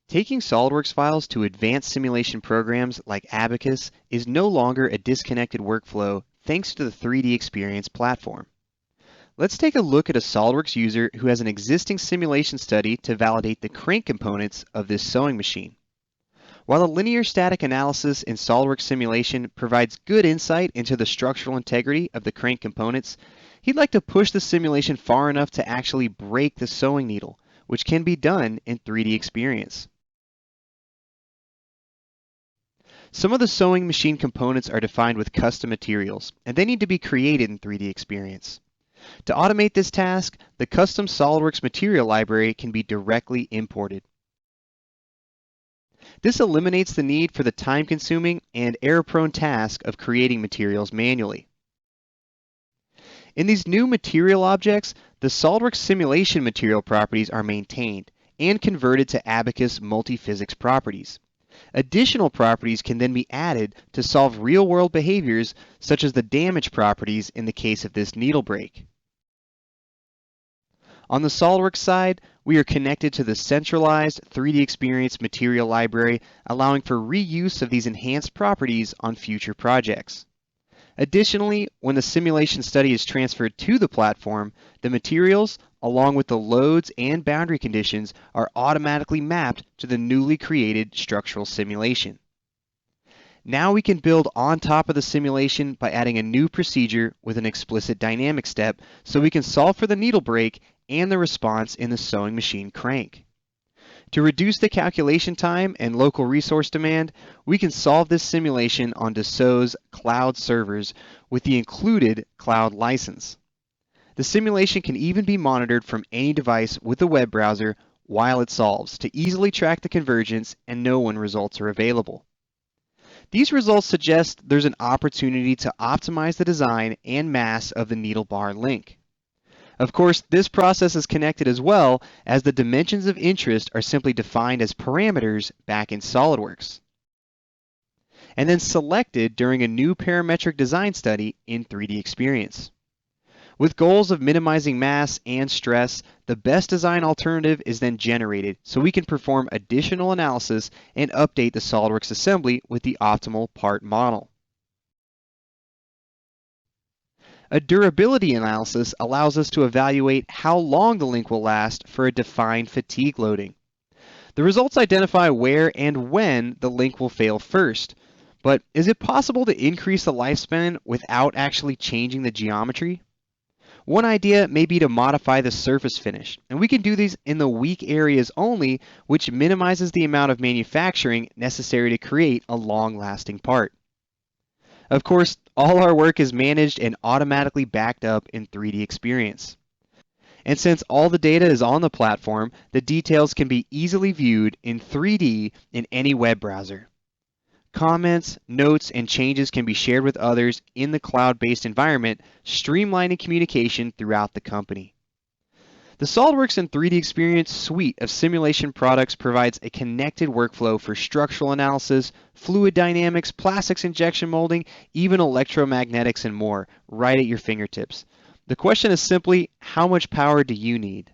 Taking SOLIDWORKS files to advanced simulation programs like Abaqus is no longer a disconnected workflow thanks to the 3DEXPERIENCE platform. Let's take a look at a SOLIDWORKS user who has an existing simulation study to validate the crank components of this sewing machine. While a linear static analysis in SOLIDWORKS simulation provides good insight into the structural integrity of the crank components, he'd like to push the simulation far enough to actually break the sewing needle, which can be done in 3DEXPERIENCE. Some of the sewing machine components are defined with custom materials, and they need to be created in 3DEXPERIENCE. To automate this task, the custom SOLIDWORKS material library can be directly imported. This eliminates the need for the time-consuming and error-prone task of creating materials manually. In these new material objects, the SOLIDWORKS simulation material properties are maintained and converted to Abaqus multi-physics properties. Additional properties can then be added to solve real-world behaviors such as the damage properties in the case of this needle break. On the SOLIDWORKS side, we are connected to the centralized 3DEXPERIENCE material library, allowing for reuse of these enhanced properties on future projects. Additionally, when the simulation study is transferred to the platform, the materials, along with the loads and boundary conditions, are automatically mapped to the newly created structural simulation. Now we can build on top of the simulation by adding a new procedure with an explicit dynamic step so we can solve for the needle break and the response in the sewing machine crank. To reduce the calculation time and local resource demand, we can solve this simulation on Dassault's cloud servers with the included cloud license. The simulation can even be monitored from any device with a web browser while it solves to easily track the convergence and know when results are available. These results suggest there's an opportunity to optimize the design and mass of the needle bar link. Of course, this process is connected as well as the dimensions of interest are simply defined as parameters back in SOLIDWORKS, and then selected during a new parametric design study in 3DEXPERIENCE. With goals of minimizing mass and stress, the best design alternative is then generated so we can perform additional analysis and update the SOLIDWORKS assembly with the optimal part model. A durability analysis allows us to evaluate how long the link will last for a defined fatigue loading. The results identify where and when the link will fail first, but is it possible to increase the lifespan without actually changing the geometry? One idea may be to modify the surface finish, and we can do these in the weak areas only, which minimizes the amount of manufacturing necessary to create a long-lasting part. Of course, all our work is managed and automatically backed up in 3DEXPERIENCE. And since all the data is on the platform, the details can be easily viewed in 3D in any web browser. Comments, notes, and changes can be shared with others in the cloud-based environment, streamlining communication throughout the company. The SOLIDWORKS and 3DEXPERIENCE suite of simulation products provides a connected workflow for structural analysis, fluid dynamics, plastics injection molding, even electromagnetics and more, right at your fingertips. The question is simply, how much power do you need?